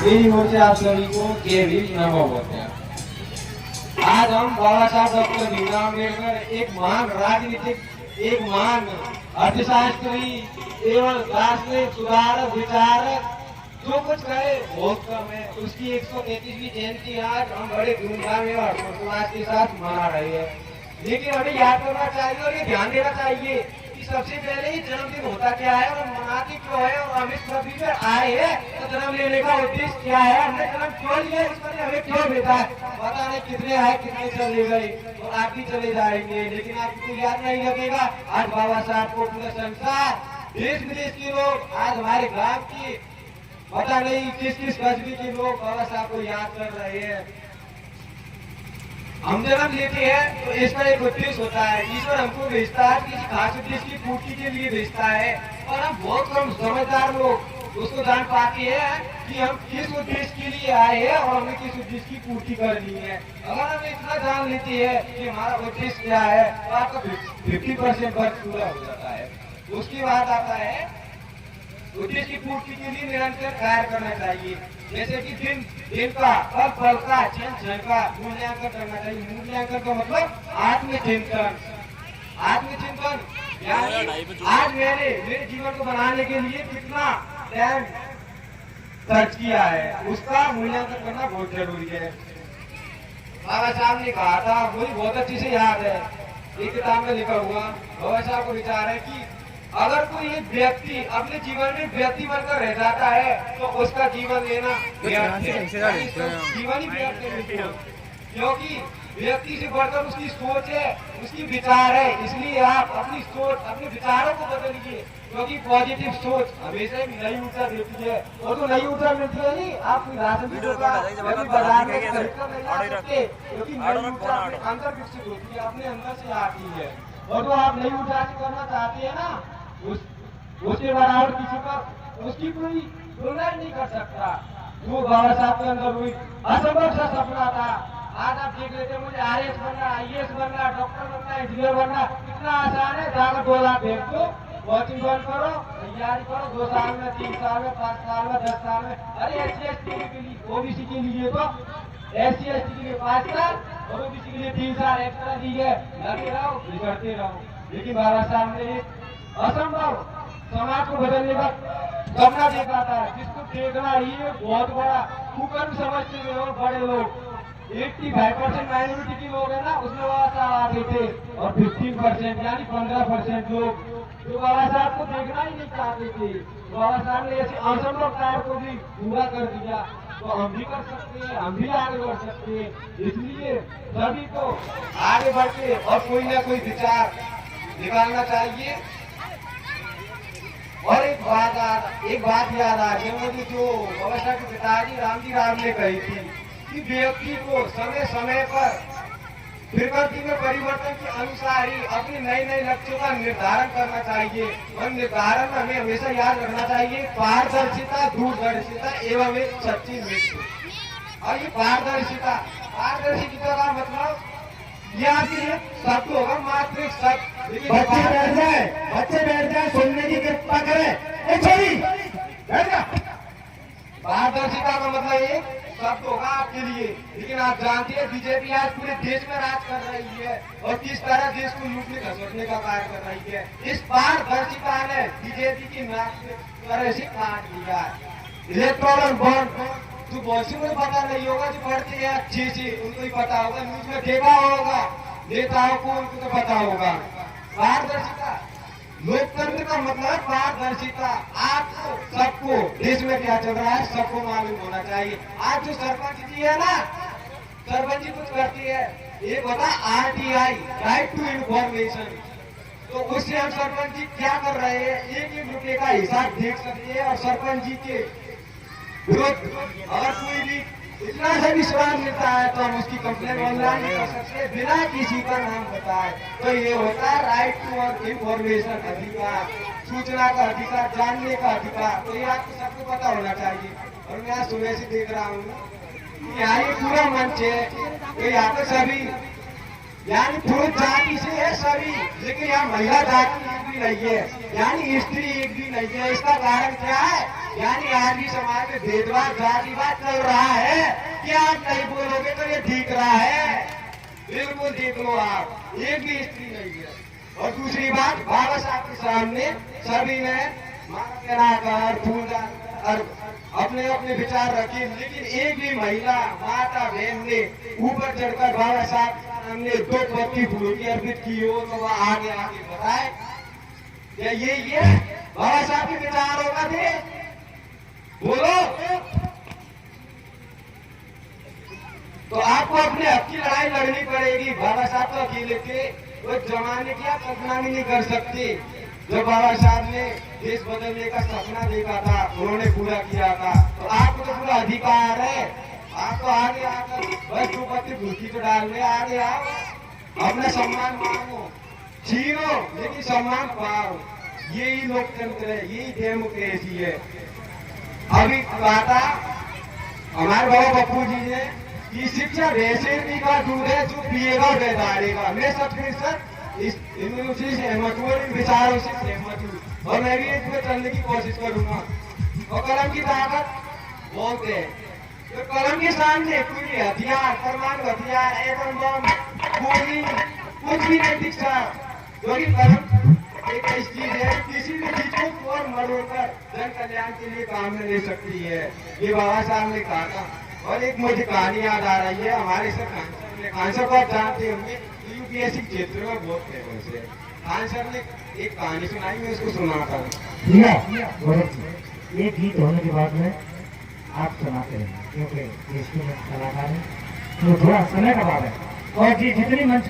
मेरी ओर से आप सभी को जय भीम नमो बुद्धाय। आज हम बाबा साहब डॉक्टर भीमराव अम्बेडकर एक महान राजनीतिक, एक महान अर्थशास्त्री एवं दार्शनिक सुधारक, विचारक, जो कुछ कहे बहुत कम है। उसकी 133वीं जयंती आज हम बड़े धूमधाम एवं हर्षोल्लास के साथ मना रहे हैं। लेकिन हमें याद करना चाहिए और ये ध्यान देना चाहिए कि सबसे पहले ही जन्मदिन होता क्या है और मनाते क्यों है, और हम इस पृथ्वी पर आए हैं तो जन्म लेने का उद्देश्य क्या है, हमने जन्म क्यों लिया, इसमें हमें क्यों मिला है। पता नहीं कितने आए कितने चले गए और आप भी चले जाएंगे, लेकिन आपको याद नहीं लगेगा। आज बाबा साहब को पूरा संसार, देश विदेश के लोग, आज हमारे गाँव की पता नहीं किस किस कस्बे के लोग बाबा साहब को याद कर रहे हैं। हम जन्म लेते हैं तो इसका एक उद्देश्य होता है, ईश्वर हमको भेजता है, किसी खास उद्देश्य की पूर्ति के लिए भेजता है। और हम बहुत कम समझदार लोग उसको जान पाते हैं कि हम किस उद्देश्य के लिए आए हैं और हमें किस उद्देश्य की पूर्ति करनी है। अगर हम इतना जान लेते हैं कि हमारा उद्देश्य क्या है तो आपका 50% वर्क पूरा हो जाता है। उसके बाद आता है उद्देश्य की पूर्ति के लिए निरंतर कार्य करना चाहिए, जैसे कि दिन का, पल का, क्षण का मूल्यांकन करना चाहिए। मूल्यांकन का मतलब आत्मचिंतन। आत्मचिंतन यानी आज मैंने मेरे जीवन को बनाने के लिए कितना टाइम खर्च किया है, उसका मूल्यांकन करना बहुत जरूरी है। बाबा साहब ने कहा था, मुझे बहुत अच्छी से याद है, एक किताब में लिखा हुआ, बाबा साहब को विचार है कि अगर कोई एक व्यक्ति अपने जीवन में व्यक्ति बनकर रह जाता है तो उसका जीवन लेना व्यर्थ है, जीवन ही व्यर्थ है। क्योंकि व्यक्ति से बढ़कर उसकी सोच है, उसकी विचार है। इसलिए आप अपनी सोच, अपने विचारों को बदलिए, क्योंकि पॉजिटिव सोच हमेशा नई ऊर्जा देती है। और तो नई ऊर्जा मिलती है नहीं, आप कोई राशन भी होगा बाजार में खरीदकर नहीं आ सकते, क्योंकि नई ऊर्जा अपने अंदर विकसित होती है, अपने अंदर से आती है। और तो आप नई ऊर्जा से करना चाहते हैं ना, उसके बराबर किसी पर उसकी कोई तुलना नहीं कर सकता। जो बाबा साहब के अंदर हुई असंभव सा सपना था, आज आप देख लेते, मुझे RS बनना, IAS बनना, डॉक्टर बनना, इंजीनियर बनना, कितना आसान है। जाकर 2 लाख भेज दो, कोचिंग ज्वाइन करो, तैयारी करो, 2 साल में, 3 साल में, 5 साल में, 10 साल में। अरे SC/ST के लिए, OBC के लिए तो SC/ST के लिए 5 साल और OBC के लिए 3 साल एक्स्ट्रा दिए, लगे रहो, बिगड़ते रहो। लेकिन बाबा साहब ने असंभव समाज को बदलने का सपना देखा था, जिसको देखना ही बहुत बड़ा कुकर्म समझते थे। और बड़े लोग 85% माइनॉरिटी के लोग है ना, उसमें बाबा साहब आगे थे, और 15% यानी 15% लोग जो बाबा साहब को देखना ही नहीं चाहते थे। बाबा साहब ने ऐसे असंभव कार्य को भी पूरा कर दिया, तो हम भी कर सकते हैं, हम भी आगे बढ़ सकते हैं। इसलिए सभी को आगे बढ़ के और कोई ना कोई विचार निकालना चाहिए। और एक बात याद आ गई मुझे, जो बाबा साहब के पिताजी रामजी राव ने कही थी कि व्यक्ति को समय समय पर प्रकृति में परिवर्तन के अनुसार ही अपने नए नए लक्ष्यों का निर्धारण करना चाहिए। और निर्धारण में हमें हमेशा याद रखना चाहिए पारदर्शिता, दूरदर्शिता एवं एक सच्ची मृत्यु। और ये पारदर्शिता का मतलब यहाँ के शब्द होगा, मात्र एक शब्द। बच्चे बैठ जाए, सुनने की कृपा करें। छोरी बैठ जा। पारदर्शिता का मतलब एक शब्द होगा आपके लिए, लेकिन आप जानते हैं बीजेपी आज पूरे देश में राज कर रही है और किस तरह देश को लूटने घसटने का कार्य कर रही है। इस पारदर्शिता ने बीजेपी की नाक तरह से काट लिया है। इलेक्ट्रॉनिक बॉन्ड जो बहुत सी मुझे पता नहीं होगा, जो पढ़ते हैं अच्छे से उनको ही पता होगा, न्यूज में देखा होगा, नेताओं को उनको तो पता होगा। पारदर्शिता, लोकतंत्र का मतलब पारदर्शिता। आपको सबको देश में क्या चल रहा है सबको मालूम होना चाहिए। आज जो सरपंच जी है ना, सरपंच जी कुछ करती है, एक होता RTI, राइट टू इन्फॉर्मेशन। तो उससे हम सरपंच जी क्या कर रहे हैं, एक एक रुपये का हिसाब देख सकते हैं। और सरपंच जी के विरुद्ध अगर कोई भी इतना सा विश्वास मिलता है तो हम उसकी कंप्लेन ऑनलाइन कर सकते हैं बिना किसी का नाम बताए। तो ये होता है राइट टू इन्फॉर्मेशन, अधिकार, सूचना का अधिकार, जानने का अधिकार। तो ये आपको सबको पता होना चाहिए। और मैं आज सुबह से देख रहा हूँ यहाँ ये पूरा मंच है, तो यहाँ पे सभी यानी पुरुष जाति से है सभी, लेकिन यहाँ महिला जाति एक भी नहीं है, यानी स्त्री एक भी नहीं है। इसका कारण क्या है? यानी आज भी समाज में भेदभाव जातिवाद चल रहा है। क्या आप नहीं बोलोगे तो ये ठीक रहा है? बिल्कुल देख लो आप, एक भी स्त्री नहीं है। और दूसरी बात, बाबा साहब के सामने सभी ने माला पहनाकर फूलदान और अपने अपने विचार रखे, लेकिन एक भी महिला माता बहन ने ऊपर चढ़कर बाबा साहब हमने 2 पत्ती फूलों की अर्पित की हो तो वह आगे आगे बताए। क्या ये बाबा साहब के विचारों का थे? बोलो। तो आपको अपने हक की लड़ाई लड़नी पड़ेगी। बाबा साहब तो अकेले थे, वो जमाने की आप कल्पना भी नहीं कर सकते। जब बाबा साहब ने देश बदलने का सपना देखा था, उन्होंने पूरा किया था, तो आपको तो पूरा अधिकार है। आप तो आगे आकर बस 2 पत्ती भूखी तो डालने आगे आओ, अपना सम्मान मांगो, छीनो लेकिन सम्मान पाओ। यही लोकतंत्र है, यही डेमोक्रेसी है। अभी कहा था हमारे बाबा बप्पू जी ने कि शिक्षा वैसे भी का दूर है जो पिएगा बेदारेगा। मैं सच इस से सहमत हूँ, इन विचारों से सहमत हूँ, और मैं भी इसमें चलने की कोशिश करूंगा। और कलम की ताकत बोलते हैं, तो कलम के सामने कोई हथियार, परमाणु हथियार, एटम बम, गोली कुछ भी नहीं दिखता, क्योंकि कलम एक ऐसी चीज है किसी भी चीज को तोड़ मरोड़ कर जन कल्याण के लिए काम में ले सकती है। ये बाबा साहब ने कहा था। और एक मुझे कहानी याद आ रही है, हमारे सर खान सर को आप जानते होंगे, यूपीएससी क्षेत्र में बहुत फेमस है। खान सर ने एक कहानी सुनाई, मैं उसको सुनाता हूँ। ये गीत होने के बाद में आप सुनाते हैं, क्योंकि ये कलाकार है तो थोड़ा समय का बात है। और जी जितनी मंच